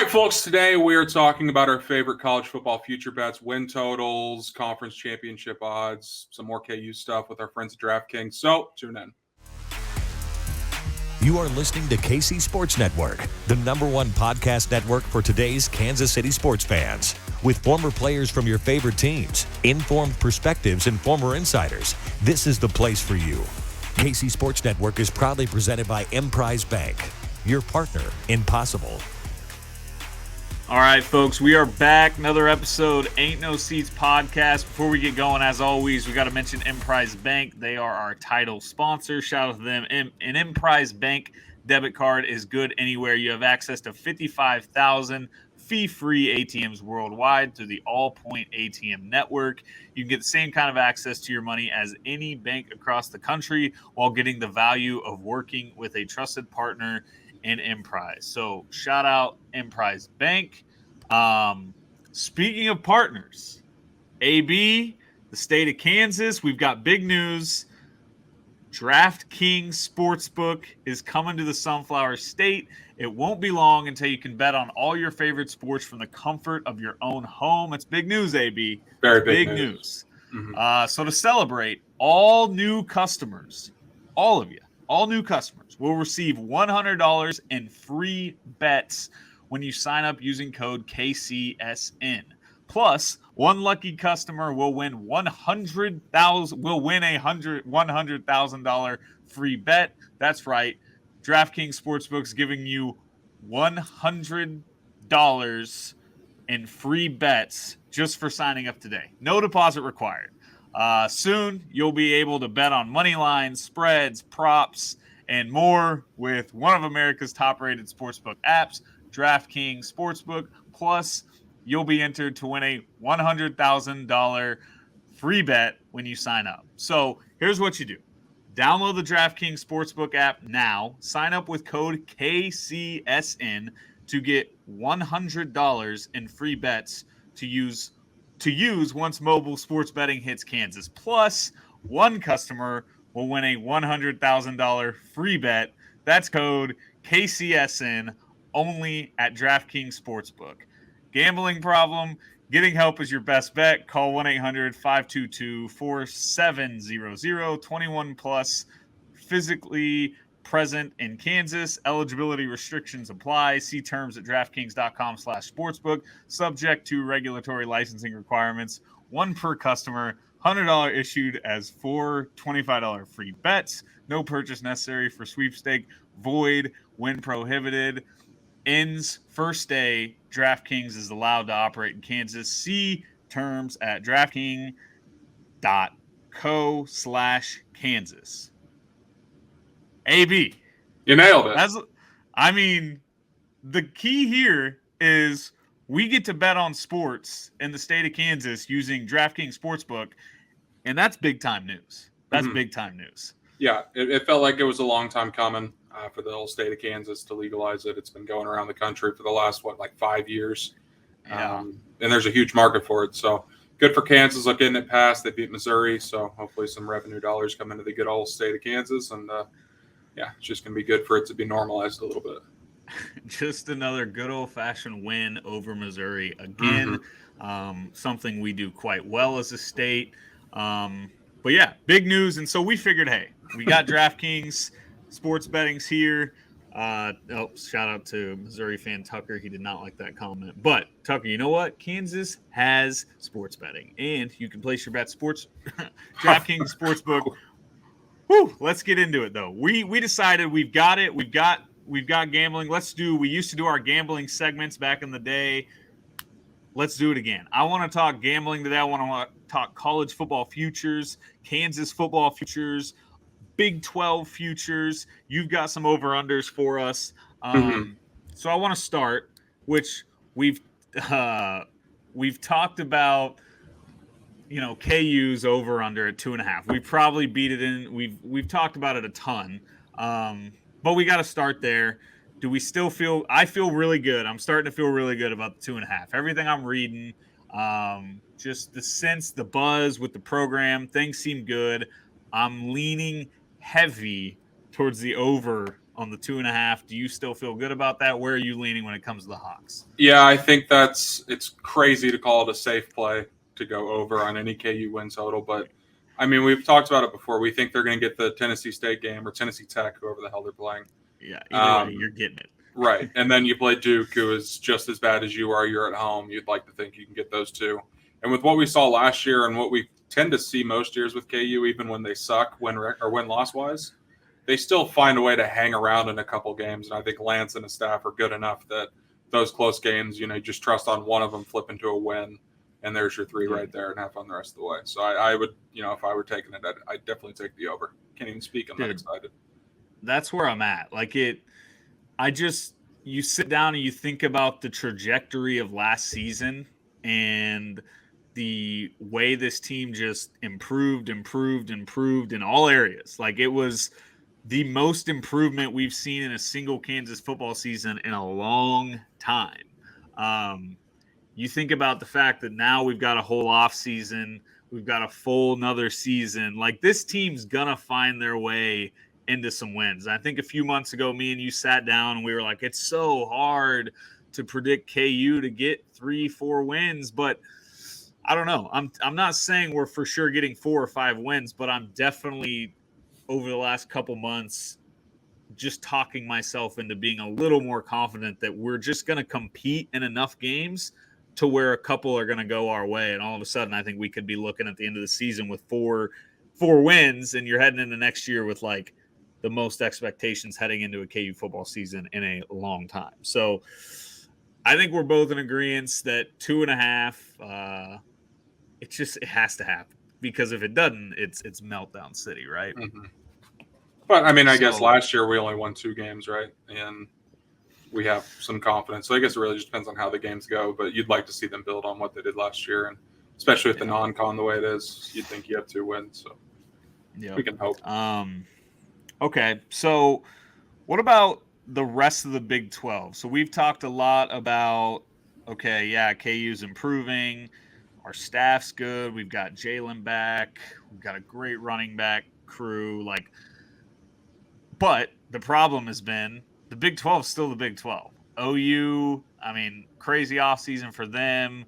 right, folks, today we are talking about our favorite college football future bets, win totals, conference championship odds, some more KU stuff with our friends at DraftKings. So tune in. You are listening to KC Sports Network, the #1 podcast network for today's Kansas City sports fans. With former players from your favorite teams, informed perspectives, and former insiders, this is the place for you. KC Sports Network is proudly presented by Emprise Bank, your partner in possible. All right, folks, we are back. Another episode, Ain't No Seats podcast. Before we get going, as always, we got to mention Emprise Bank. They are our title sponsor. Shout out to them. An Emprise Bank debit card is good anywhere. You have access to 55,000 fee-free ATMs worldwide through the All-Point ATM network. You can get the same kind of access to your money as any bank across the country while getting the value of working with a trusted partner in Emprise. So shout out Emprise Bank. Speaking of partners, AB, the state of Kansas, we've got big news. DraftKings Sportsbook is coming to the Sunflower State. It won't be long until you can bet on all your favorite sports from the comfort of your own home. It's big news, AB. Very big news. Mm-hmm. So to celebrate, all new customers, all of you, all new customers will receive $100 in free bets when you sign up using code KCSN. Plus, one lucky customer will win $100,000 free bet. That's right. DraftKings Sportsbook is giving you $100 in free bets just for signing up today. No deposit required. Soon, you'll be able to bet on money lines, spreads, props, and more with one of America's top-rated sportsbook apps, DraftKings Sportsbook. Plus, you'll be entered to win a $100,000 free bet when you sign up. So here's what you do. Download the DraftKings Sportsbook app now. Sign up with code KCSN to get $100 in free bets to use once mobile sports betting hits Kansas. Plus, one customer will win a $100,000 free bet. That's code KCSN only at DraftKings Sportsbook. Gambling problem? Getting help is your best bet. Call 1-800-522-4700. 21 plus. Physically present in Kansas. Eligibility restrictions apply. See terms at DraftKings.com/sportsbook. Subject to regulatory licensing requirements. One per customer. $100 issued as 4 $25 free bets. No purchase necessary for sweepstake. Void when prohibited. Ends first day. DraftKings is allowed to operate in Kansas. See terms at DraftKings.co/Kansas. AB. You nailed it. The key here is we get to bet on sports in the state of Kansas using DraftKings Sportsbook, and that's big-time news. That's big-time news. Yeah, it felt like it was a long time coming for the whole state of Kansas to legalize it. It's been going around the country for the last, 5 years? Yeah. And there's a huge market for it. So good for Kansas getting it passed. They beat Missouri, so hopefully some revenue dollars come into the good old state of Kansas. And, it's just going to be good for it to be normalized a little bit. Just another good old-fashioned win over Missouri. Again, something we do quite well as a state. But, yeah, big news. And so we figured, hey, we got DraftKings sports bettings here. Shout out to Missouri fan Tucker. He did not like that comment. But, Tucker, you know what? Kansas has sports betting. And you can place your bet DraftKings Sportsbook. Whew, let's get into it, though. We decided we've got it. We've got gambling. We used to do our gambling segments back in the day. Let's do it again. I want to talk gambling today. I want to talk college football futures, Kansas football futures, Big 12 futures. You've got some over-unders for us. So I want to start, which we've talked about, KU's over-under at 2.5. We probably beat it in. We've talked about it a ton. But we got to start there. Do we still feel – I feel really good. I'm starting to feel really good about the 2.5. Everything I'm reading, just the sense, the buzz with the program, things seem good. I'm leaning heavy towards the over on the 2.5. Do you still feel good about that? Where are you leaning when it comes to the Hawks? Yeah, I think it's crazy to call it a safe play to go over on any KU win total, but I mean, we've talked about it before. We think they're going to get the Tennessee State game or Tennessee Tech, whoever the hell they're playing. Yeah, either way, you're getting it. Right. And then you play Duke, who is just as bad as you are. You're at home. You'd like to think you can get those two. And with what we saw last year and what we tend to see most years with KU, even when they suck, win-loss wise, they still find a way to hang around in a couple games. And I think Lance and his staff are good enough that those close games, you just trust on one of them flip into a win. And there's your 3 right there, and have fun the rest of the way. So I would, if I were taking it, I'd definitely take the over. Can't even speak. I'm not excited. That's where I'm at. You sit down and you think about the trajectory of last season and the way this team just improved in all areas. Like, it was the most improvement we've seen in a single Kansas football season in a long time. You think about the fact that now we've got a whole off season, we've got a full another season. Like, this team's gonna find their way into some wins. I think a few months ago, me and you sat down and we were like, it's so hard to predict KU to get 3-4 wins, but I don't know. I'm not saying we're for sure getting 4 or 5 wins, but I'm definitely over the last couple months just talking myself into being a little more confident that we're just going to compete in enough games to where a couple are going to go our way. And all of a sudden, I think we could be looking at the end of the season with four wins, and you're heading into next year with like the most expectations heading into a KU football season in a long time. So I think we're both in agreement that 2.5, it has to happen, because if it doesn't, it's meltdown city, right? Mm-hmm. But I mean, I guess last year we only won 2 games, right? And we have some confidence. So I guess it really just depends on how the games go, but you'd like to see them build on what they did last year. And especially with the non-con the way it is, you'd think you have 2 wins. So we can hope. Okay. So what about the rest of the Big 12? So we've talked a lot about, KU's improving. Our staff's good. We've got Jalen back. We've got a great running back crew. But the problem has been the Big 12 is still the Big 12. OU, crazy offseason for them.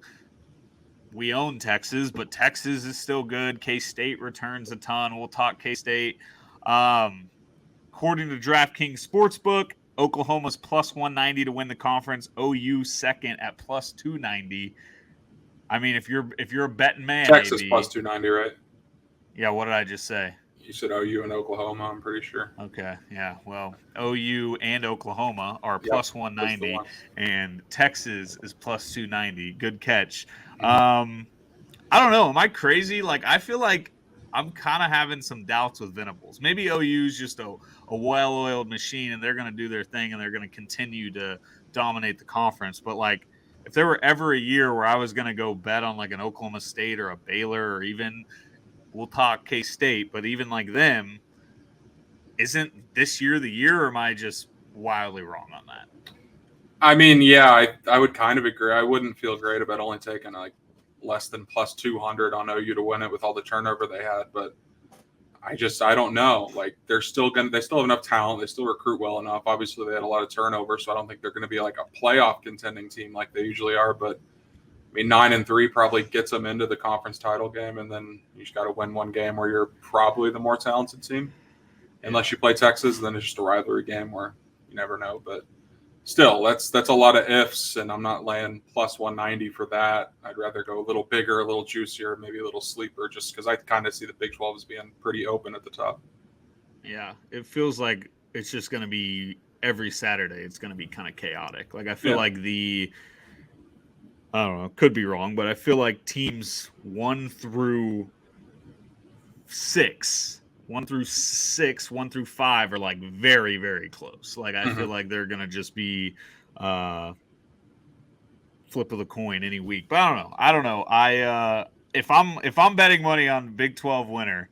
We own Texas, but Texas is still good. K-State returns a ton. We'll talk K-State. According to DraftKings Sportsbook, Oklahoma's plus 190 to win the conference. OU second at plus 290. If you're a betting man, Texas plus 290, right? Yeah. What did I just say? You said OU and Oklahoma, I'm pretty sure. Okay, yeah. Well, OU and Oklahoma are plus 190, and Texas is plus 290. Good catch. Mm-hmm. I don't know. Am I crazy? I feel like I'm kind of having some doubts with Venables. Maybe OU's just a well-oiled machine, and they're going to do their thing, and they're going to continue to dominate the conference. But, if there were ever a year where I was going to go bet on, an Oklahoma State or a Baylor, or even – we'll talk K-State, but even like them, isn't this year the year, or am I just wildly wrong on that? I would kind of agree. I wouldn't feel great about only taking less than plus 200 on OU to win it with all the turnover they had, but I don't know. They still have enough talent. They still recruit well enough. Obviously, they had a lot of turnover, so I don't think they're going to be a playoff contending team like they usually are, but 9-3 probably gets them into the conference title game, and then you just got to win one game where you're probably the more talented team. Unless you play Texas, then it's just a rivalry game where you never know. But still, that's a lot of ifs, and I'm not laying plus 190 for that. I'd rather go a little bigger, a little juicier, maybe a little sleeper, just because I kind of see the Big 12 as being pretty open at the top. Yeah, it feels like it's just going to be every Saturday. It's going to be kind of chaotic. I feel like I don't know, could be wrong, but I feel like teams 1 through 1 through 5 are very, very close. I feel like they're gonna just be flip of the coin any week. But I don't know. If I'm betting money on Big 12 winner,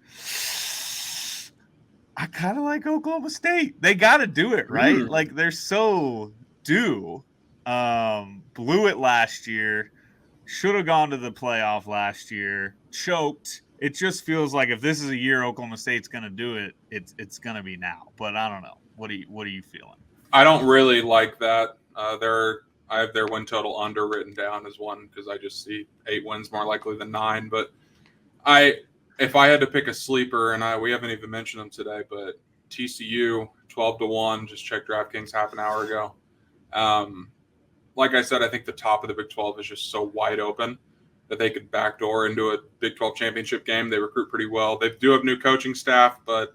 I kind of like Oklahoma State. They got to do it, right? They're so due. Blew it last year, should have gone to the playoff last year, choked. It just feels like if this is a year Oklahoma State's going to do it, it's going to be now. But I don't know. What are you feeling? I don't really like that. I have their win total under written down as one because I just see 8 wins more likely than 9. But if I had to pick a sleeper, and we haven't even mentioned them today, but TCU 12-1. Just checked DraftKings half an hour ago. Like I said, I think the top of the Big 12 is just so wide open that they could backdoor into a Big 12 championship game. They recruit pretty well. They do have new coaching staff, but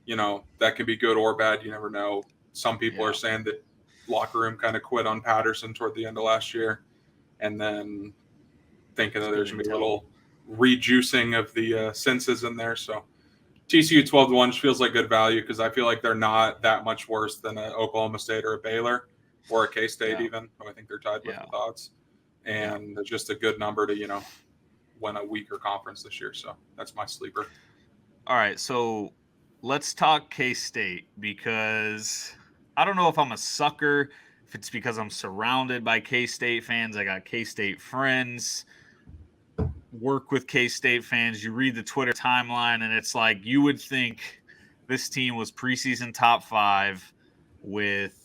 that can be good or bad. You never know. Some people are saying that locker room kind of quit on Patterson toward the end of last year, and then thinking that there's going to be a little rejuicing of the senses in there. So TCU 12-1 just feels like good value because I feel like they're not that much worse than an Oklahoma State or a Baylor or a K-State even, who I think they're tied with odds. And it's just a good number to, win a weaker conference this year. So that's my sleeper. All right, so let's talk K-State because I don't know if I'm a sucker, if it's because I'm surrounded by K-State fans. I got K-State friends, work with K-State fans. You read the Twitter timeline, and it's like you would think this team was preseason top 5 with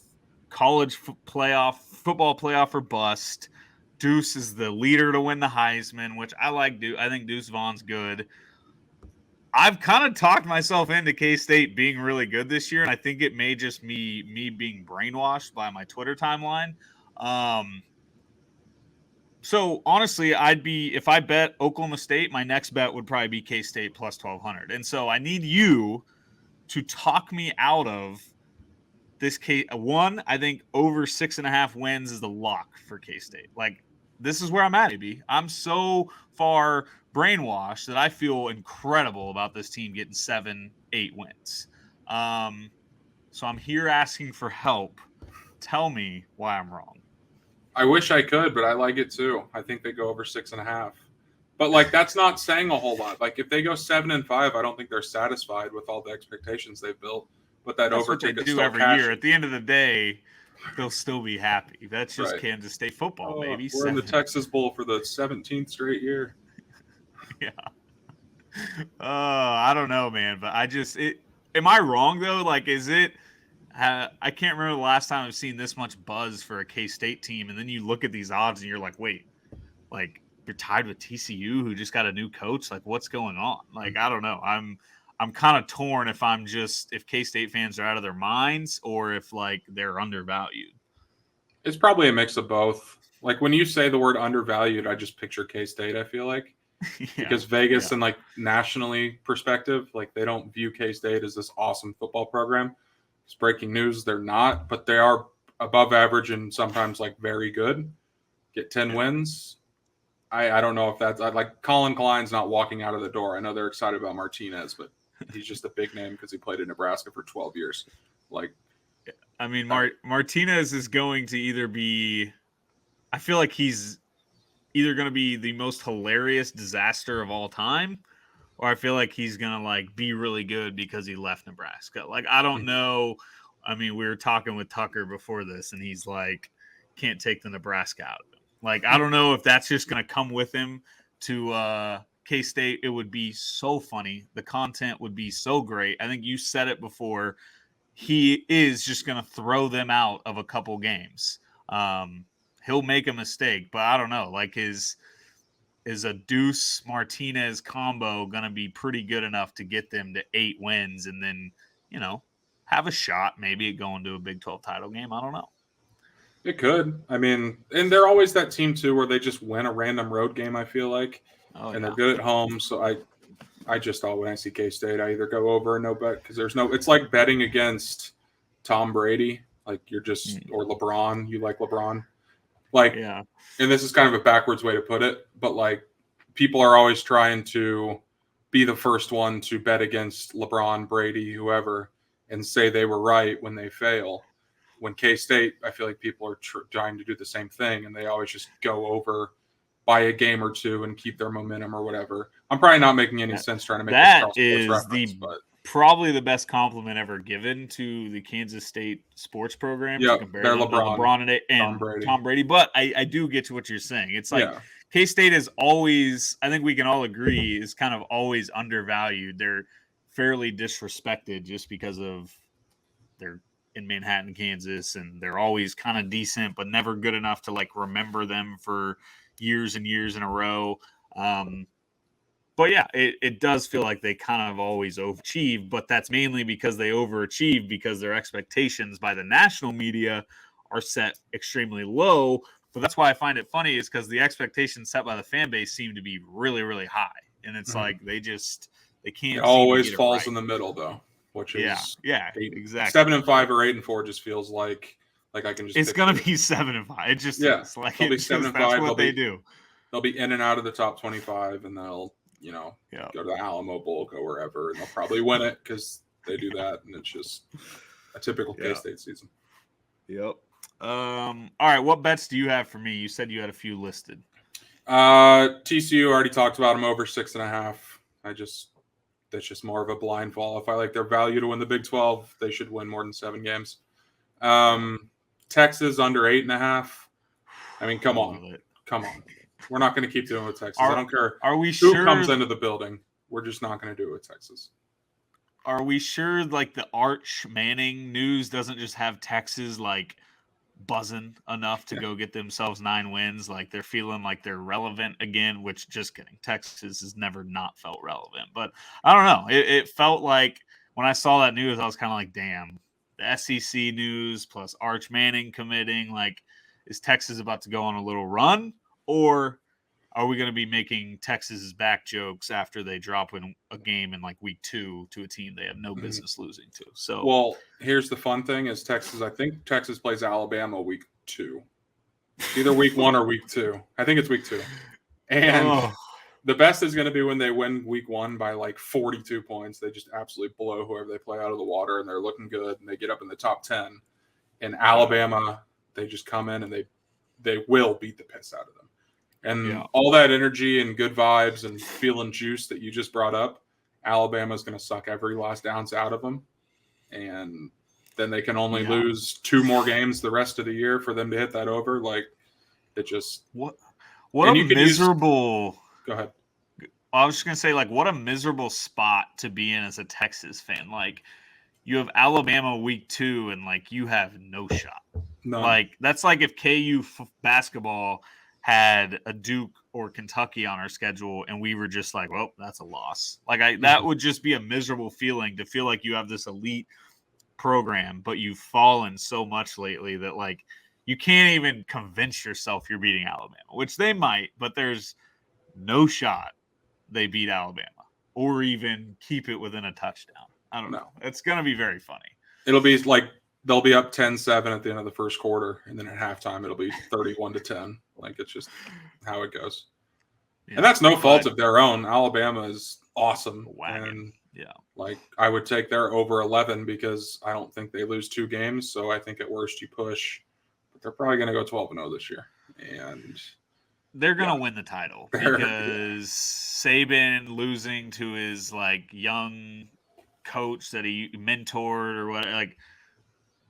college football playoff or bust. Deuce is the leader to win the Heisman, which I like. I think Deuce Vaughn's good. I've kind of talked myself into K-State being really good this year, and I think it may just me being brainwashed by my Twitter timeline. So honestly, if I bet Oklahoma State, my next bet would probably be K-State plus 1,200. And so I need you to talk me out of this one. I think over 6.5 wins is the lock for K-State. Like, this is where I'm at, baby. I'm so far brainwashed that I feel incredible about this team getting 7-8 wins. So I'm here asking for help. Tell me why I'm wrong. I wish I could, but I like it too. I think they go over 6.5. But that's not saying a whole lot. Like, if they go 7-5, I don't think they're satisfied with all the expectations they've built. But that's over what they do every year. At the end of the day, they'll still be happy. That's just right. Kansas State football, baby. We're in the Texas Bowl for the 17th straight year. Yeah. I don't know, man. But am I wrong though? Like, is it? I can't remember the last time I've seen this much buzz for a K-State team, and then you look at these odds and you're like, wait, like you're tied with TCU who just got a new coach. Like, what's going on? Like, I don't know. I'm kind of torn if K-State fans are out of their minds or if like they're undervalued. It's probably a mix of both. Like, when you say the word undervalued, I just picture K-State, I feel like. Because Vegas and like nationally perspective, like they don't view K-State as this awesome football program. It's breaking news. They're not, but they are above average and sometimes like very good. Get 10 wins. I don't know if that's like Colin Klein's not walking out of the door. I know they're excited about Martinez, but he's just a big name because he played in Nebraska for 12 years. Like, I mean, Martinez is going to either be, I feel like he's either going to be the most hilarious disaster of all time, or I feel like he's going to like be really good because he left Nebraska. Like, I don't know. I mean, we were talking with Tucker before this and he's like, can't take the Nebraska out of him. Like, I don't know if that's just going to come with him to K-State. It would be so funny. The content would be so great. I think you said it before. He is just going to throw them out of a couple games. He'll make a mistake, but I don't know. Like, is a Deuce Martinez combo going to be pretty good enough to get them to 8 wins and then, have a shot maybe at going to a Big 12 title game? I don't know. It could. I mean, and they're always that team too where they just win a random road game, I feel like. They're good at home. So I just when I see K-State, I either go over or no bet because it's like betting against Tom Brady. Like, you're just, or LeBron, you like LeBron. Like, and this is kind of a backwards way to put it, but like people are always trying to be the first one to bet against LeBron, Brady, whoever, and say they were right when they fail. When K-State, I feel like people are trying to do the same thing, and they always just go over by a game or two and keep their momentum or whatever. I'm probably not making any sense trying to make that this is probably the best compliment ever given to the Kansas State sports program. Yeah, they're LeBron and Tom Brady. But I do get to what you're saying. It's like K-State is always, I think we can all agree, is kind of always undervalued. They're fairly disrespected just because of their in Manhattan, Kansas, and they're always kind of decent, but never good enough to like remember them for years and years in a row. But yeah, it does feel like they kind of always overachieve, but that's mainly because they overachieve because their expectations by the national media are set extremely low. But that's why I find it funny is because the expectations set by the fan base seem to be really, really high. And it's like they can't It always seem to get falls it in right. the middle though, which is Exactly. 7-5 or 8-4 just feels like I can just It's picture gonna it. be 7-5. It just Yeah, is like they'll be that's 7-5. what they do. They'll be in and out of the top 25, and they'll Yeah. go to the Alamo Bowl, go wherever, and they'll probably win it because they do that, and it's just a typical K-State season. Yep. All right. What bets do you have for me? You said you had a few listed. TCU already talked about them over 6.5. That's just more of a blind fall. If I like their value to win the Big 12, they should win more than 7 games. Texas under 8.5. I mean, come on. We're not going to keep doing it with Texas. I don't care who comes into the building. We're just not going to do it with Texas. Are we sure like the Arch Manning news doesn't just have Texas like buzzing enough to go get themselves 9 wins? Like they're feeling like they're relevant again, which just kidding. Texas has never not felt relevant. But I don't know. It felt like when I saw that news, I was kind of like, damn, the SEC news plus Arch Manning committing, like, is Texas about to go on a little run? Or are we going to be making Texas's back jokes after they drop in a game in like week 2 to a team they have no business losing to? So, well, here's the fun thing: is Texas. I think Texas plays Alabama week 2, either week 1 or week 2. I think it's week 2, and the best is going to be when they win week 1 by like 42 points. They just absolutely blow whoever they play out of the water, and they're looking good, and they get up in the top 10. In Alabama, they just come in and they will beat the piss out of them. And all that energy and good vibes and feeling juice that you just brought up, Alabama's going to suck every last ounce out of them. And then they can only lose 2 more games the rest of the year for them to hit that over. Like, it just... What a miserable... Go ahead. I was just going to say, like, what a miserable spot to be in as a Texas fan. Like, you have Alabama week 2, and, like, you have no shot. None. Like, that's like if KU basketball had a Duke or Kentucky on our schedule and we were just like, well, that's a loss. Like that would just be a miserable feeling to feel like you have this elite program, but you've fallen so much lately that like you can't even convince yourself you're beating Alabama, which they might, but there's no shot they beat Alabama or even keep it within a touchdown. I don't know. It's going to be very funny. It'll be like they'll be up 10-7 at the end of the first quarter, and then at halftime it'll be 31-10. Like, it's just how it goes. Yeah, and that's no fault of their own. Alabama is awesome. And like, I would take their over 11 because I don't think they lose 2 games. So I think at worst you push, but they're probably going to go 12-0 this year. And they're going to win the title because Saban losing to his like young coach that he mentored or whatever, like,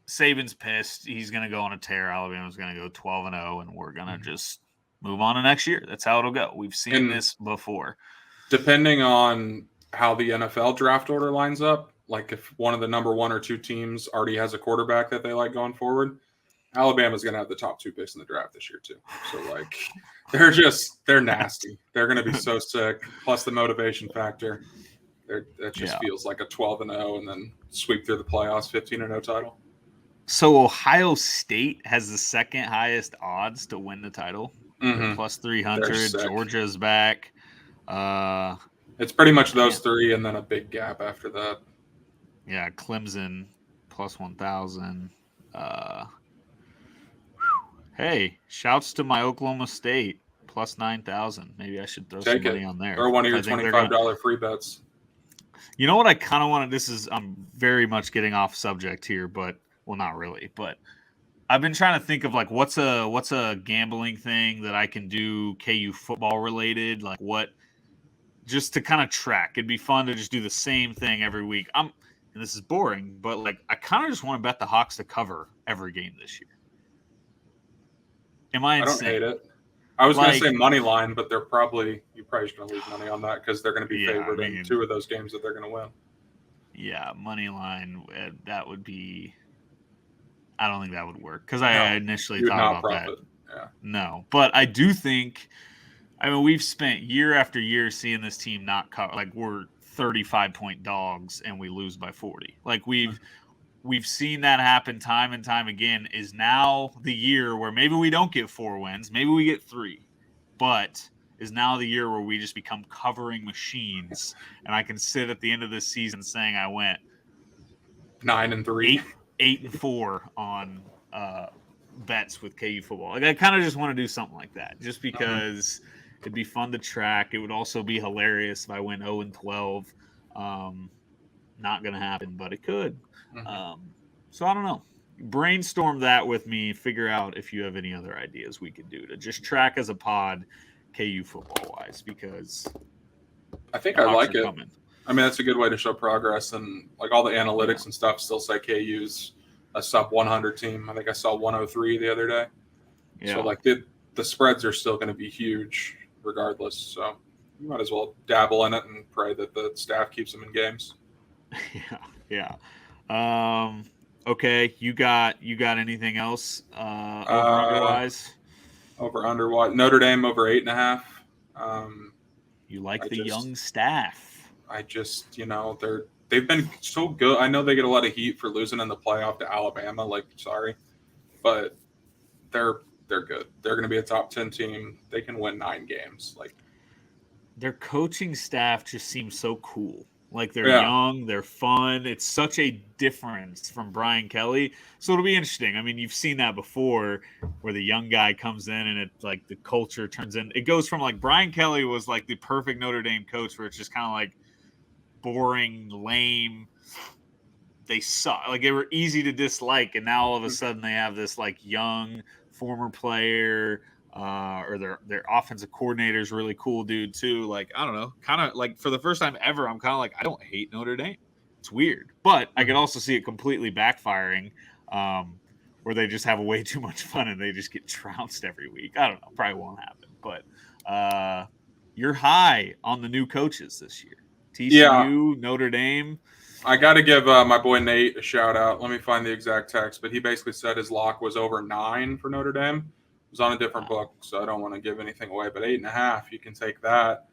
Saban's pissed. He's going to go on a tear. Alabama's going to go 12-0, and we're going to just move on to next year. That's how it'll go. We've seen this before. Depending on how the NFL draft order lines up, like if one of the number 1 or 2 teams already has a quarterback that they like going forward, Alabama's going to have the top 2 picks in the draft this year too. So like they're nasty. They're going to be so sick. Plus the motivation factor. That just feels like a 12-0 and then sweep through the playoffs, 15-0 title. So Ohio State has the second highest odds to win the title. Plus 300. Georgia's back. It's pretty much those 3 and then a big gap after that. Yeah, Clemson plus 1,000. Hey, shouts to my Oklahoma State plus 9,000. Maybe I should throw some money on there. Or one of your $25 free bets. You know what I kind of want to – I'm very much getting off subject here, but – well, not really, but I've been trying to think of like what's a gambling thing that I can do KU football related, like what just to kind of track. It'd be fun to just do the same thing every week. And this is boring, but like I kind of just want to bet the Hawks to cover every game this year. Am I insane? I don't hate it. I was going to say money line, but you're probably just going to lose money on that because they're going to be favored in 2 of those games that they're going to win. Yeah, money line, that would be I don't think that would work because No, I initially you would thought not about profit. that. Yeah. No, but I do think. I mean, we've spent year after year seeing this team not cover. Like we're 35-point dogs and we lose by 40. Like we've seen that happen time and time again. Is now the year where maybe we don't get 4 wins, maybe we get 3, but is now the year where we just become covering machines, and I can sit at the end of this season saying I went 9-3, 8-4 on bets with KU football. Like I kind of just want to do something like that, just because it'd be fun to track. It would also be hilarious if I went 0-12. Not going to happen, but it could. So I don't know. Brainstorm that with me. Figure out if you have any other ideas we could do to just track as a pod, KU football wise, because I think the I Hawks like are it. coming. I mean, that's a good way to show progress, and like all the analytics and stuff still say KU's a sub 100 team. I think I saw 103 the other day. Yeah. So like the spreads are still going to be huge regardless. So you might as well dabble in it and pray that the staff keeps them in games. Yeah. Okay, you got anything else over underwise? Over under what? Notre Dame over 8.5. You like the young staff. I just, they've been so good. I know they get a lot of heat for losing in the playoff to Alabama. Like, sorry, but they're good. They're going to be a top 10 team. They can win 9 games. Like, their coaching staff just seems so cool. Like they're young, they're fun. It's such a difference from Brian Kelly. So it'll be interesting. I mean, you've seen that before where the young guy comes in and it like the culture turns in. It goes from like Brian Kelly was like the perfect Notre Dame coach where it's just kind of like boring, lame. They suck. Like they were easy to dislike. And now all of a sudden they have this like young former player or their offensive coordinator is really cool dude too. Like, I don't know, kind of like for the first time ever, I'm kind of like, I don't hate Notre Dame. It's weird, but I could also see it completely backfiring where they just have way too much fun and they just get trounced every week. I don't know, probably won't happen, but you're high on the new coaches this year. TCU, Notre Dame. I got to give my boy Nate a shout out. Let me find the exact text, but he basically said his lock was over 9 for Notre Dame. It was on a different book, so I don't want to give anything away, but 8.5, you can take that.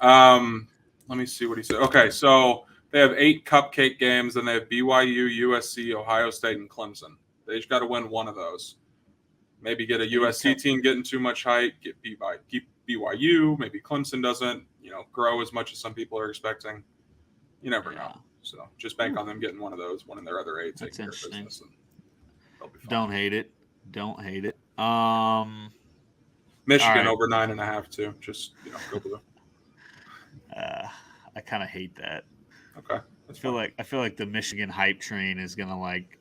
Let me see what he said. Okay, so they have 8 cupcake games, and they have BYU, USC, Ohio State, and Clemson. They just got to win one of those. Maybe get a USC team getting too much hype, get beat by BYU. Maybe Clemson doesn't, grow as much as some people are expecting. You never know. So just bank on them getting one of those, one in their other 8, taking care of business. And they'll be fine. Don't hate it. Michigan over 9.5 too. Just go blue. I kind of hate that. Okay, I feel like the Michigan hype train is gonna like.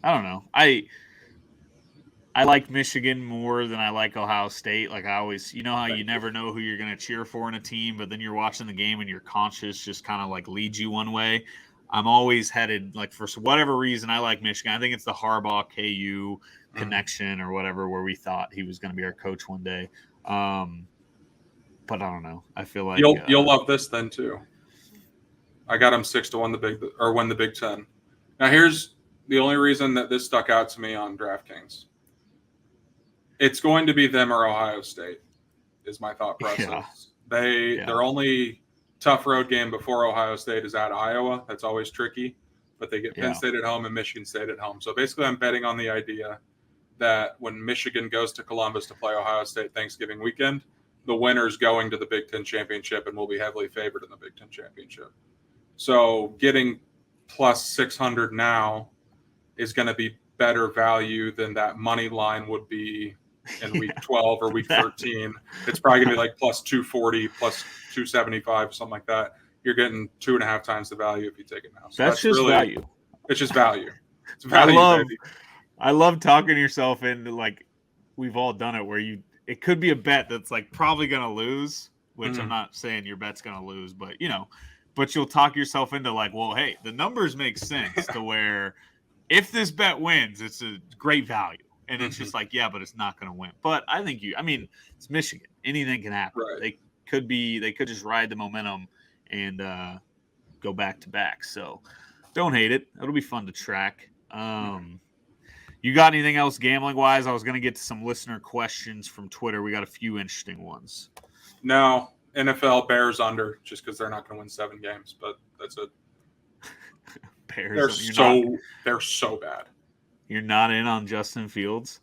I don't know. I like Michigan more than I like Ohio State. Like I always, how you never know who you're gonna cheer for in a team, but then you're watching the game and your conscience just kind of like leads you one way. I'm always headed like for whatever reason I like Michigan. I think it's the Harbaugh KU connection or whatever where we thought he was going to be our coach one day. But I don't know. I feel like you'll love this then too. I got him 6 to win the Big Ten. Now here's the only reason that this stuck out to me on DraftKings. It's going to be them or Ohio State is my thought process. Yeah. Their only tough road game before Ohio State is at Iowa. That's always tricky, but they get Penn State at home and Michigan State at home. So basically I'm betting on the idea that when Michigan goes to Columbus to play Ohio State Thanksgiving weekend, the winner's going to the Big Ten Championship and will be heavily favored in the Big Ten Championship. So getting plus 600 now is going to be better value than that money line would be in week 12 or week 13. It's probably going to be like plus 240, plus 275, something like that. You're getting 2.5 times the value if you take it now. So that's just really, value. It's just value. It's value, I love talking yourself into like we've all done it where it could be a bet that's like probably going to lose, which I'm not saying your bet's going to lose, but but you'll talk yourself into like, well, hey, the numbers make sense to where if this bet wins, it's a great value. And it's just like, yeah, but it's not going to win. But I think it's Michigan. Anything can happen. Right. They could just ride the momentum and go back to back. So don't hate it. It'll be fun to track. You got anything else gambling wise? I was going to get to some listener questions from Twitter. We got a few interesting ones. No, NFL Bears under, just because they're not going to win 7 games, but that's it. Bears, they're so bad. You're not in on Justin Fields?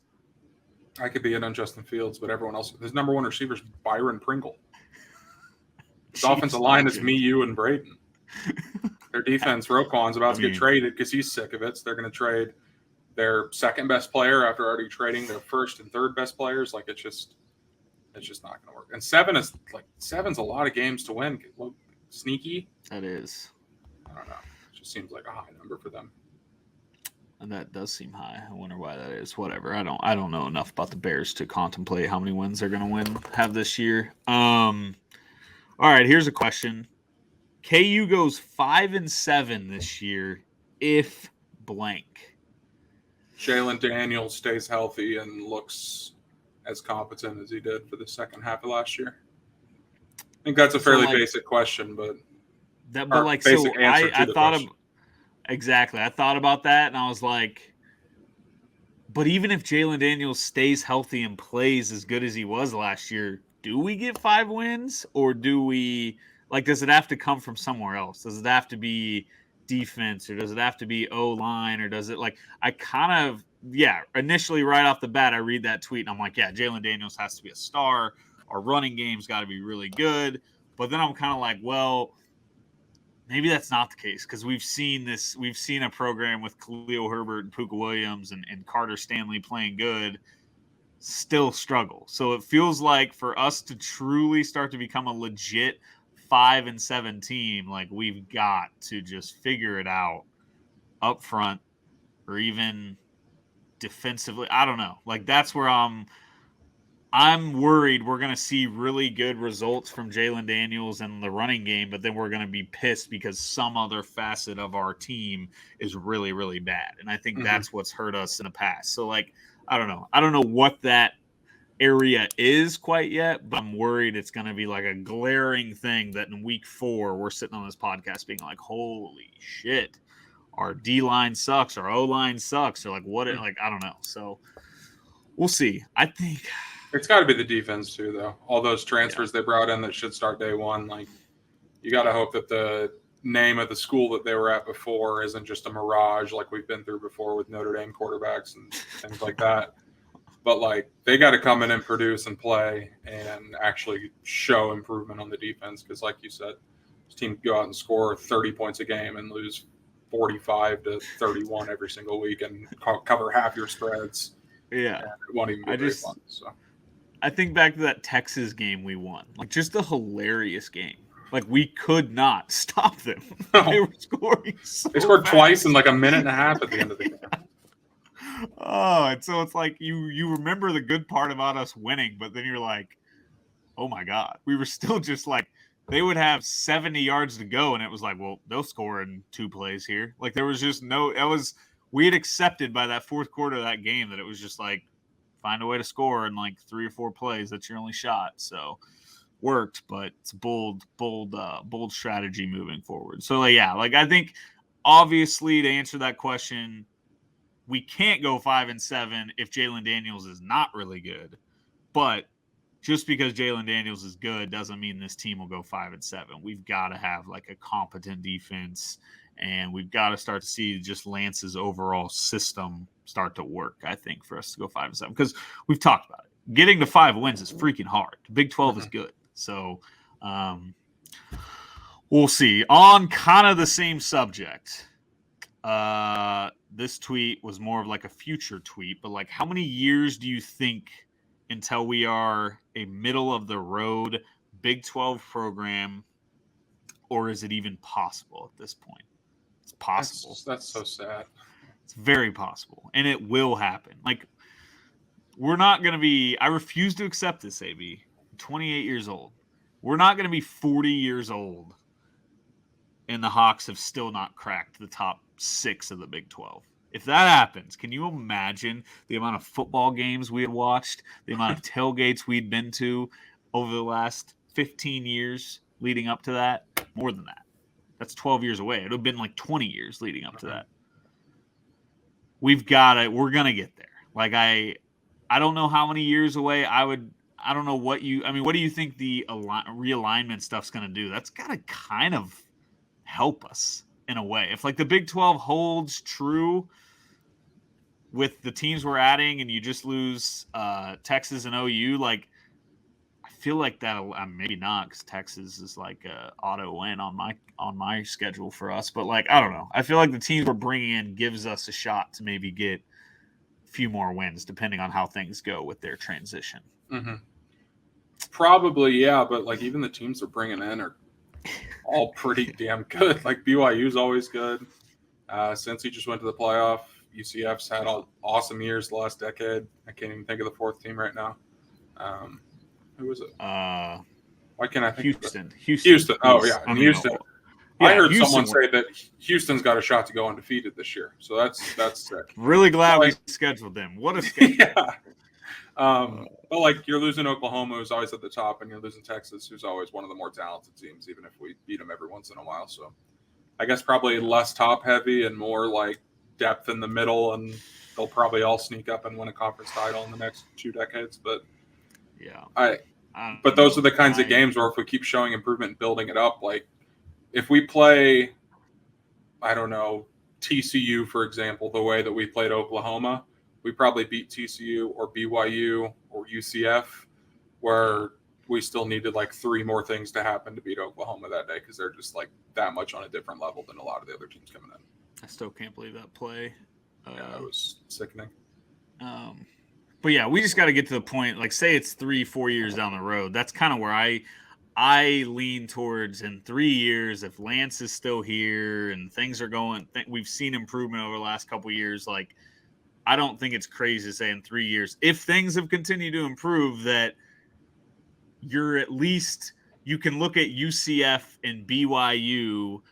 I could be in on Justin Fields, but everyone else, his number 1 receiver is Byron Pringle. His offensive line is me, you, and Braden. Their defense, Roquan's about to get traded because he's sick of it. So they're going to trade their second best player after already trading their first and third best players. Like it's just not going to work. And 7's a lot of games to win. Sneaky. That is. I don't know. It just seems like a high number for them. And that does seem high. I wonder why that is. Whatever. I don't know enough about the Bears to contemplate how many wins they're going to have this year. All right, here's a question. KU goes 5-7 this year if blank. Jalen Daniels stays healthy and looks as competent as he did for the second half of last year. I think that's a fairly basic question, but basic answer to the question. Exactly. I thought about that, and I was like, but even if Jalen Daniels stays healthy and plays as good as he was last year, do we get 5 wins, or do we does it have to come from somewhere else? Does it have to be defense, or does it have to be O-line, or does it initially right off the bat, I read that tweet and I'm like, yeah, Jalen Daniels has to be a star. Our running game's got to be really good. But then I'm kind of like, well, maybe that's not the case because we've seen a program with Khalil Herbert and Puka Williams and Carter Stanley playing good still struggle. So it feels like for us to truly start to become a legit 5-7 team, like we've got to just figure it out up front or even defensively. I don't know. Like that's where I'm worried we're going to see really good results from Jalen Daniels and the running game, but then we're going to be pissed because some other facet of our team is really, really bad. And I think that's what's hurt us in the past. So I don't know. I don't know what that area is quite yet, but I'm worried it's going to be like a glaring thing that in week 4, we're sitting on this podcast being like, holy shit, our D-line sucks, our O-line sucks, or like what, I don't know. So we'll see. I think it's got to be the defense too, though. All those transfers they brought in that should start day 1, like you got to hope that the name of the school that they were at before isn't just a mirage like we've been through before with Notre Dame quarterbacks and things like that. But they got to come in and produce and play and actually show improvement on the defense because, like you said, this team go out and score 30 points a game and lose 45-31 every single week and cover half your spreads. Yeah, and it won't even be very fun. So I think back to that Texas game we won, just a hilarious game. We could not stop them. No. They were scoring. They scored twice in a minute and a half at the end of the game. Oh, and so it's like you remember the good part about us winning, but then you're like, oh my God, we were still just they would have 70 yards to go, and it was like, well, they'll score in 2 plays here. There was just we had accepted by that fourth quarter of that game that it was just find a way to score in 3 or 4 plays. That's your only shot. So worked, but it's bold strategy moving forward. So I think obviously to answer that question, we can't go 5-7 if Jalen Daniels is not really good. But just because Jalen Daniels is good doesn't mean this team will go 5-7. We've got to have a competent defense, and we've got to start to see just Lance's overall system start to work, I think, for us to go 5-7. Because we've talked about it. Getting to 5 wins is freaking hard. The Big 12 is good. So we'll see. On kind of the same subject, this tweet was more of a future tweet, but how many years do you think until we are a middle of the road Big 12 program, or is it even possible at this point? It's possible. That's so sad. It's very possible, and it will happen. We're not going to be – I refuse to accept this, AB. I'm 28 years old. We're not going to be 40 years old, and the Hawks have still not cracked the top 6 of the Big 12. If that happens, can you imagine the amount of football games we had watched, the amount of tailgates we'd been to over the last 15 years leading up to that? More than that. That's 12 years away. It would have been 20 years leading up to that. we've got it. We're gonna get there. Like I don't know how many years away. I don't know what you. I mean, what do you think the realignment stuff's gonna do? That's gotta kind of help us in a way. If like the Big 12 holds true with the teams we're adding, and you just lose Texas and OU, like I feel like that'll maybe not, because Texas is like a auto win on my schedule for us. But like I don't know. I feel like the teams we're bringing in gives us a shot to maybe get a few more wins, depending on how things go with their transition. Mm-hmm. Probably, yeah. But like even the teams they're bringing in are all pretty damn good. Like BYU's always good. Since he just went to the playoff, UCF's had awesome years the last decade. I can't even think of the fourth team right now. Who was it? Why can't I think? Houston. Oh yeah, Houston. Yeah, I heard someone say that Houston's got a shot to go undefeated this year. So that's sick. Really glad we scheduled them. What a schedule. Yeah. But like you're losing Oklahoma, who's always at the top, and you're losing Texas, who's always one of the more talented teams, even if we beat them every once in a while. So I guess probably less top heavy and more like depth in the middle, and they'll probably all sneak up and win a conference title in the next 2 decades. But yeah, but those are the kinds of games where if we keep showing improvement and building it up, like if we play, I don't know, TCU, for example, the way that we played Oklahoma, we probably beat TCU or BYU or UCF, where we still needed like 3 more things to happen to beat Oklahoma that day, because they're just like that much on a different level than a lot of the other teams coming in. I still can't believe that play. Yeah, it was sickening. But yeah, we just got to get to the point. Like, say it's 3-4 years down the road. That's kind of where I lean towards. In 3 years, if Lance is still here and things are going, we've seen improvement over the last couple of years. Like, I don't think it's crazy to say in 3 years, if things have continued to improve, that you're at least, you can look at UCF and BYU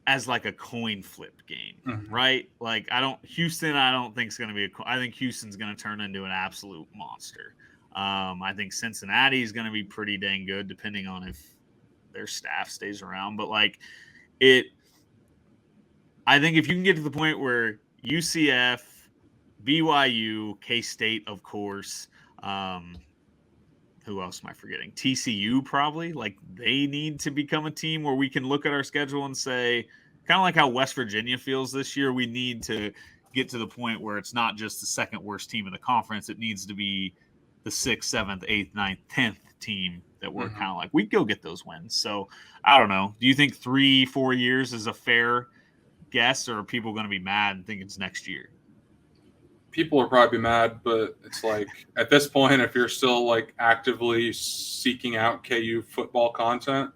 as like a coin flip game, right? Like Houston, I don't think is going to be I think Houston's going to turn into an absolute monster. I think Cincinnati is going to be pretty dang good, depending on if their staff stays around. But like I think if you can get to the point where UCF, BYU, K-State, of course, who else am I forgetting? TCU probably. Like they need to become a team where we can look at our schedule and say, kind of like how West Virginia feels this year, we need to get to the point where it's not just the second worst team in the conference. It needs to be the 6th, 7th, 8th, 9th, 10th team that we're kind of like, we go get those wins. So I don't know. Do you think 3-4 years is a fair guess, or are people going to be mad and think it's next year? People will probably be mad, but it's like at this point, if you're still like actively seeking out KU football content,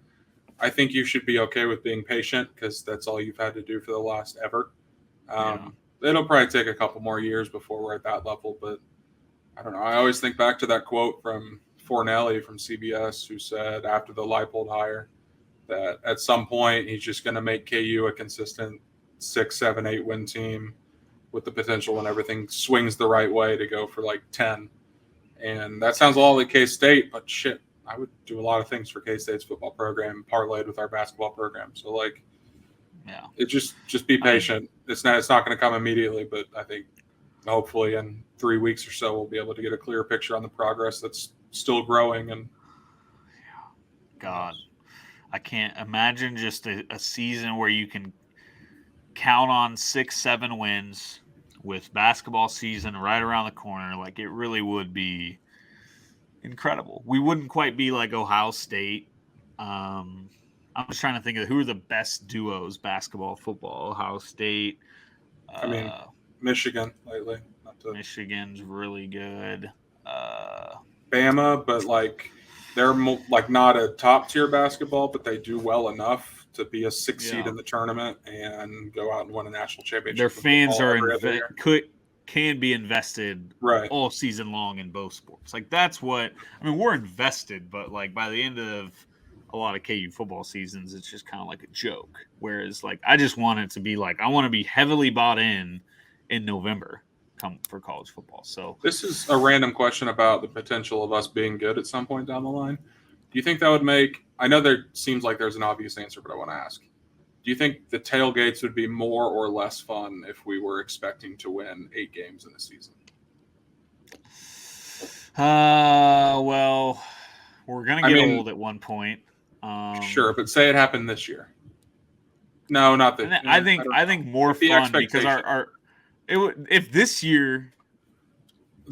I think you should be okay with being patient, because that's all you've had to do for the last ever. It'll probably take a couple more years before we're at that level, but I don't know. I always think back to that quote from Fornelli from CBS, who said after the Leipold hire that at some point he's just going to make KU a consistent 6, 7, 8 win team, with the potential when everything swings the right way to go for like 10. And that sounds a lot like K-State, but shit, I would do a lot of things for K-State's football program parlayed with our basketball program. So like, it just be patient. It's not going to come immediately, but I think hopefully in 3 weeks or so, we'll be able to get a clear picture on the progress that's still growing. And God, I can't imagine just a season where you can count on 6-7 wins with basketball season right around the corner. Like it really would be incredible. We wouldn't quite be like Ohio State. I'm just trying to think of who are the best duos, basketball, football. Ohio State. Michigan lately. Michigan's really good. Bama, but like they're like not a top tier basketball, but they do well enough to be a 6 seed in the tournament and go out and win a national championship. Their fans can be invested all season long in both sports. Like that's what we're invested, but like by the end of a lot of KU football seasons, it's just kind of like a joke. Whereas like I just want it to be like I want to be heavily bought in November come for college football. So this is a random question about the potential of us being good at some point down the line. Do you think that would make – I know there seems like there's an obvious answer, but I want to ask. Do Do you think the tailgates would be more or less fun if we were expecting to win 8 games in a season? Well, we're gonna get old at one point. Sure, but say it happened this year. No, not that. I think more fun because if this year.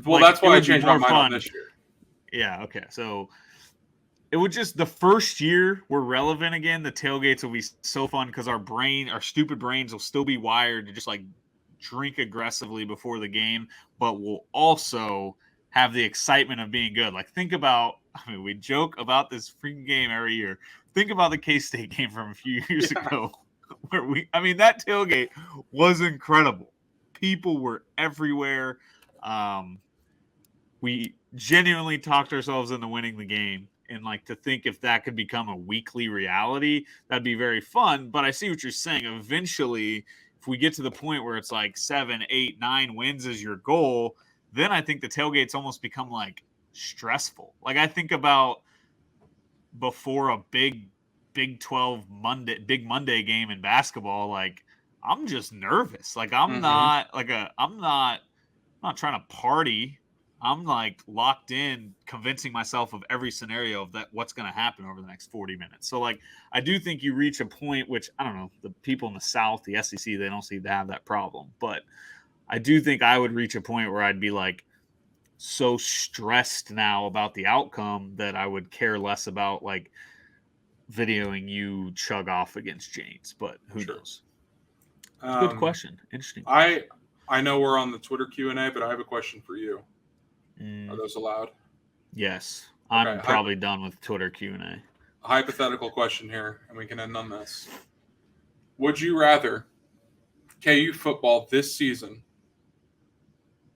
Well, that's why I changed my mind on this year. Yeah. Okay. So it would just the first year we're relevant again. The tailgates will be so fun because our stupid brains will still be wired to just like drink aggressively before the game, but we'll also have the excitement of being good. Like think about, we joke about this freaking game every year. Think about the K-State game from a few years ago where that tailgate was incredible. People were everywhere. We genuinely talked ourselves into winning the game. And like to think if that could become a weekly reality, that'd be very fun. But I see what you're saying. Eventually, if we get to the point where it's like 7, 8, 9 wins is your goal, then I think the tailgates almost become like stressful. Like I think about before a big 12 Monday game in basketball, like I'm just nervous. Like I'm not trying to party. I'm like locked in, convincing myself of every scenario of that what's going to happen over the next 40 minutes. So like I do think you reach a point, which I don't know, the people in the South, the SEC, they don't seem to have that problem, but I do think I would reach a point where I'd be like so stressed now about the outcome that I would care less about like videoing you chug off against James, but who knows? Good question. Interesting. I know we're on the Twitter Q&A, but I have a question for you. Are those allowed? Yes. I'm probably done with Twitter Q&A. A hypothetical question here, and we can end on this. Would you rather KU football this season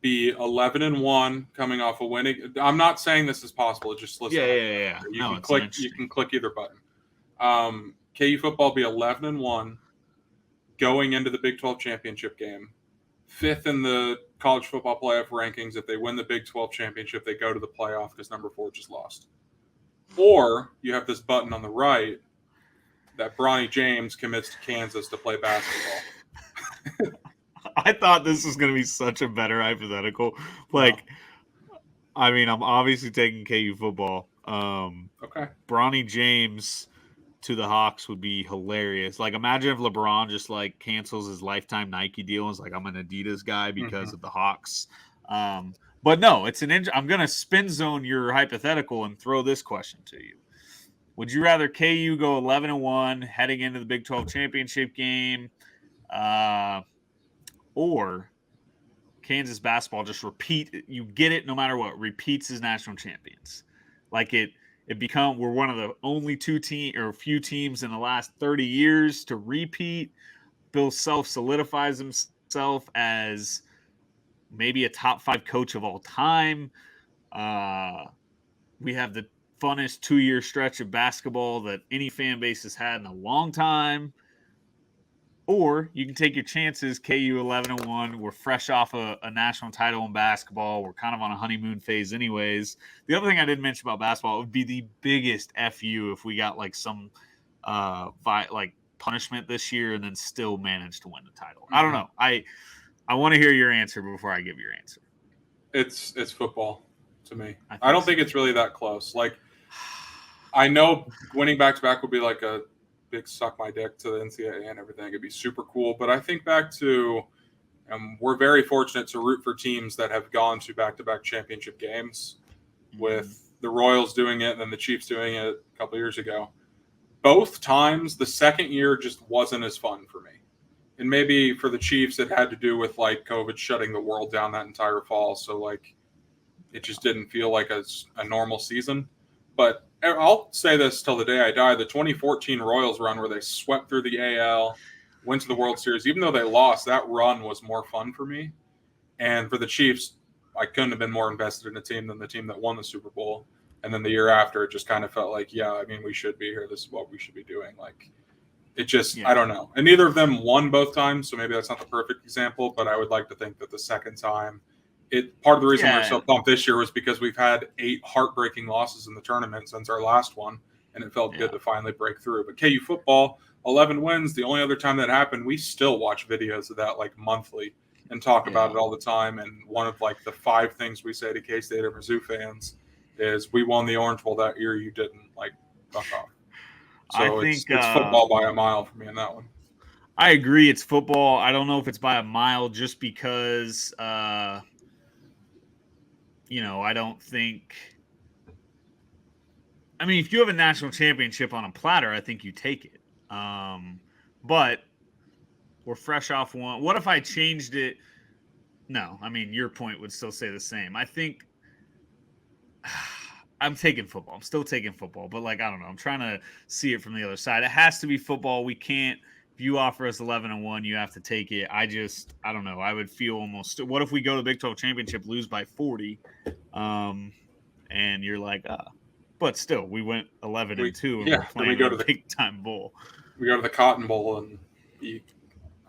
be 11-1 coming off a winning? I'm not saying this is possible. Just listen. Yeah. You can click either button. KU football be 11-1 going into the Big 12 championship game, 5th in the college football playoff rankings. If they win the Big 12 championship, they go to the playoff because number 4 just lost. Or you have this button on the right that Bronny James commits to Kansas to play basketball. I thought this was going to be such a better hypothetical. Like, I mean, I'm obviously taking KU football. Okay. Bronny James to the Hawks would be hilarious. Like, imagine if LeBron just like cancels his lifetime Nike deal and is like, I'm an Adidas guy because of the Hawks. But no, I'm going to spin zone your hypothetical and throw this question to you. Would you rather KU go 11-1 heading into the Big 12 championship game, or Kansas basketball just you get it no matter what, repeats as national champions? Like we're one of the only few teams in the last 30 years to repeat. Bill Self solidifies himself as maybe a top 5 coach of all time. We have the funnest 2-year stretch of basketball that any fan base has had in a long time. Or you can take your chances, KU 11-1. We're fresh off a national title in basketball. We're kind of on a honeymoon phase anyways. The other thing I didn't mention about basketball, it would be the biggest FU if we got like some punishment this year and then still managed to win the title. I don't know. I want to hear your answer before I give your answer. It's football to me. I don't think it's really that close. Like, I know winning back-to-back would be like a big suck my dick to the NCAA and everything. It'd be super cool. But I think back to we're very fortunate to root for teams that have gone to back-to-back championship games, with the Royals doing it and then the Chiefs doing it a couple years ago. Both times, the second year just wasn't as fun for me. And maybe for the Chiefs, it had to do with like COVID shutting the world down that entire fall. So like it just didn't feel like a normal season. But I'll say this till the day I die. The 2014 Royals run where they swept through the AL, went to the World Series, even though they lost, that run was more fun for me. And for the Chiefs, I couldn't have been more invested in a team than the team that won the Super Bowl. And then the year after, it just kind of felt like, yeah, I mean, we should be here. This is what we should be doing. Like, it just, I don't know. And neither of them won both times, so maybe that's not the perfect example, but I would like to think that the second time, part of the reason we're so pumped this year was because we've had 8 heartbreaking losses in the tournament since our last one. and it felt good to finally break through. But KU football, 11 wins. The only other time that happened, we still watch videos of that like monthly and talk about it all the time. And one of like the 5 things we say to K-State or Mizzou fans is, we won the Orange Bowl that year, you didn't. Like, fuck off. So it's football by a mile for me in that one. I agree. It's football. I don't know if it's by a mile just because, I don't think. I mean, if you have a national championship on a platter, I think you take it. But we're fresh off one. What if I changed it? No, I mean, your point would still say the same. I think I'm taking football. I'm still taking football. But, I don't know. I'm trying to see it from the other side. It has to be football. We can't. If you offer us 11-1, you have to take it. I don't know. I would feel almost. What if we go to the Big 12 championship, lose by 40, and you're like, but still, we went 11-2, and we're playing go to the big time bowl. We go to the Cotton Bowl and eat,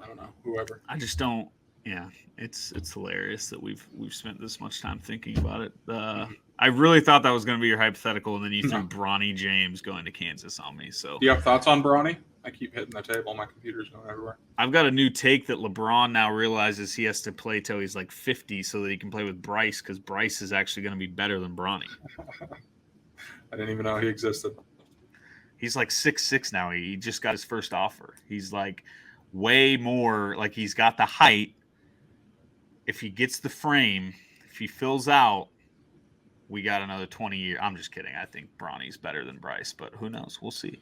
I don't know, whoever. I just don't. Yeah, it's hilarious that we've spent this much time thinking about it. I really thought that was going to be your hypothetical, and then you threw Bronny James going to Kansas on me. So, do you have thoughts on Bronny? I keep hitting the table. My computer's going everywhere. I've got a new take that LeBron now realizes he has to play till he's like 50 so that he can play with Bryce, because Bryce is actually going to be better than Bronny. I didn't even know he existed. He's like 6'6" now. He just got his first offer. He's like way more, like he's got the height. If he gets the frame, if he fills out, we got another 20 years. I'm just kidding. I think Bronny's better than Bryce, but who knows? We'll see.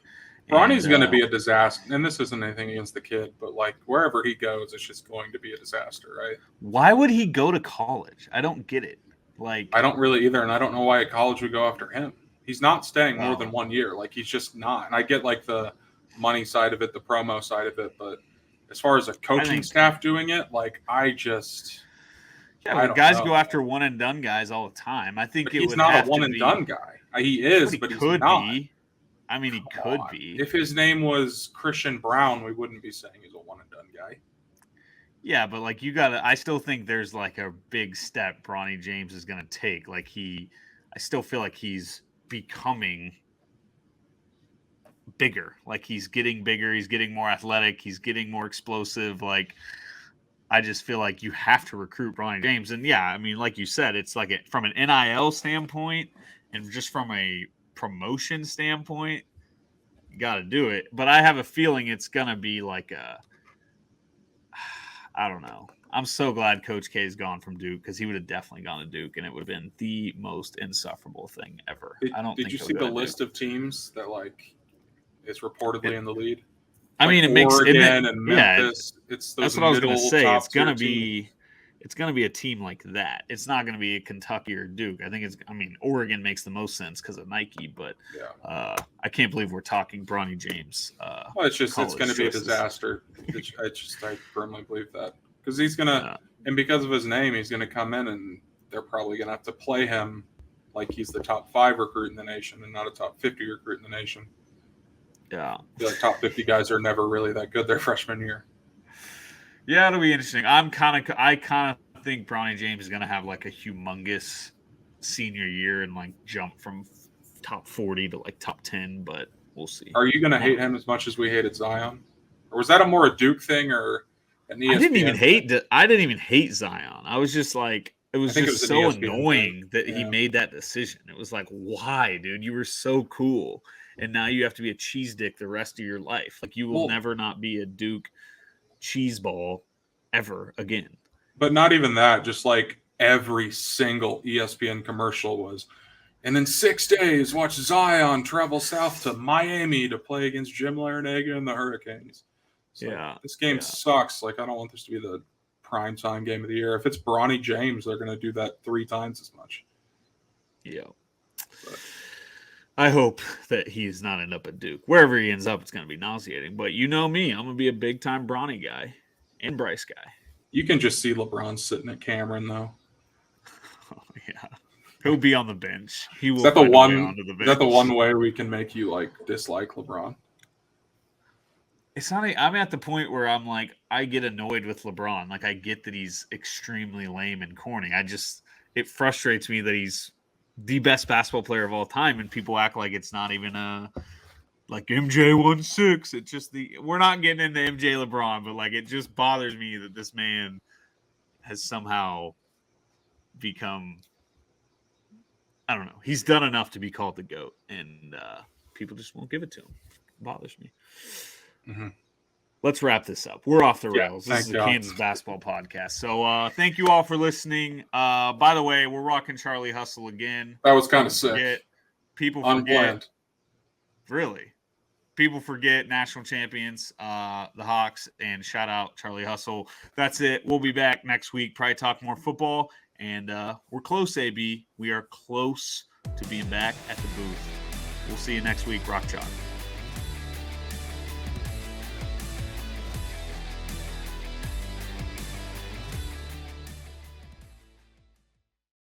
Bronny's going to be a disaster. And this isn't anything against the kid, but wherever he goes, it's just going to be a disaster, right? Why would he go to college? I don't get it. I don't really either, and I don't know why a college would go after him. He's not staying more than 1 year. He's just not. And I get the money side of it, the promo side of it, but as far as a coaching staff doing it, I just guys go after one and done guys all the time. I think he's not a one and done guy. He is, but he could be. I mean, he could be. If his name was Christian Brown, we wouldn't be saying he's a one and done guy. Yeah, but I still think there's a big step Bronny James is going to take. I still feel like he's becoming bigger. He's getting bigger. He's getting more athletic. He's getting more explosive. I just feel like you have to recruit Bronny James. And yeah, I mean, like you said, it's from an NIL standpoint and just from a promotion standpoint, you got to do it. But I have a feeling it's going to be I don't know. I'm so glad Coach K's gone from Duke, because he would have definitely gone to Duke, and it would have been the most insufferable thing ever. Did you see the list of teams that is reportedly in the lead? I mean, it makes Oregon and Memphis. It's those that's what I was going to say. It's going to be. It's going to be a team like that. It's not going to be a Kentucky or Duke. I think Oregon makes the most sense because of Nike, but I can't believe we're talking Bronny James. Well, it's going to be a disaster. I firmly believe that, because he's going to, and because of his name, he's going to come in and they're probably going to have to play him like he's the top 5 recruit in the nation and not a top 50 recruit in the nation. Yeah. The top 50 guys are never really that good their freshman year. Yeah, it'll be interesting. I kind of think Bronny James is going to have a humongous senior year and jump from top 40 to top 10, but we'll see. Are you going to hate him as much as we hated Zion? Or was that a Duke thing or an ESPN I didn't even hate Zion. I was just it was just so annoying that he made that decision. It was why, dude? You were so cool, and now you have to be a cheese dick the rest of your life. You will never not be a Duke cheese ball ever again. But not even that, just every single ESPN commercial was, and in 6 days watch Zion travel south to Miami to play against Jim Larinaga and the Hurricanes. This game sucks. I don't want this to be the primetime game of the year. If it's Bronny James, they're going to do that 3 times as much. Yeah. But I hope that he's not end up at Duke. Wherever he ends up, it's going to be nauseating. But you know me, I'm going to be a big-time Bronny guy and Bryce guy. You can just see LeBron sitting at Cameron, though. Oh, yeah. He'll be on the bench. He will. Is that the one way we can make you dislike LeBron? It's not. I'm at the point where I'm I get annoyed with LeBron. I get that he's extremely lame and corny. It frustrates me that he's the best basketball player of all time, and people act like it's not even like MJ won 6. It's just we're not getting into MJ LeBron, but like it just bothers me that this man has somehow become, I don't know, he's done enough to be called the GOAT, and people just won't give it to him. It bothers me. Mm-hmm. Let's wrap this up. We're off the rails. This is a y'all. Kansas basketball podcast. So thank you all for listening. By the way, we're rocking Charlie Hustle again. That was kind of sick. People Unplanned. forget. Really? People forget national champions, the Hawks, and shout out Charlie Hustle. That's it. We'll be back next week. Probably talk more football. And we're close, AB. We are close to being back at the booth. We'll see you next week. Rock Chalk.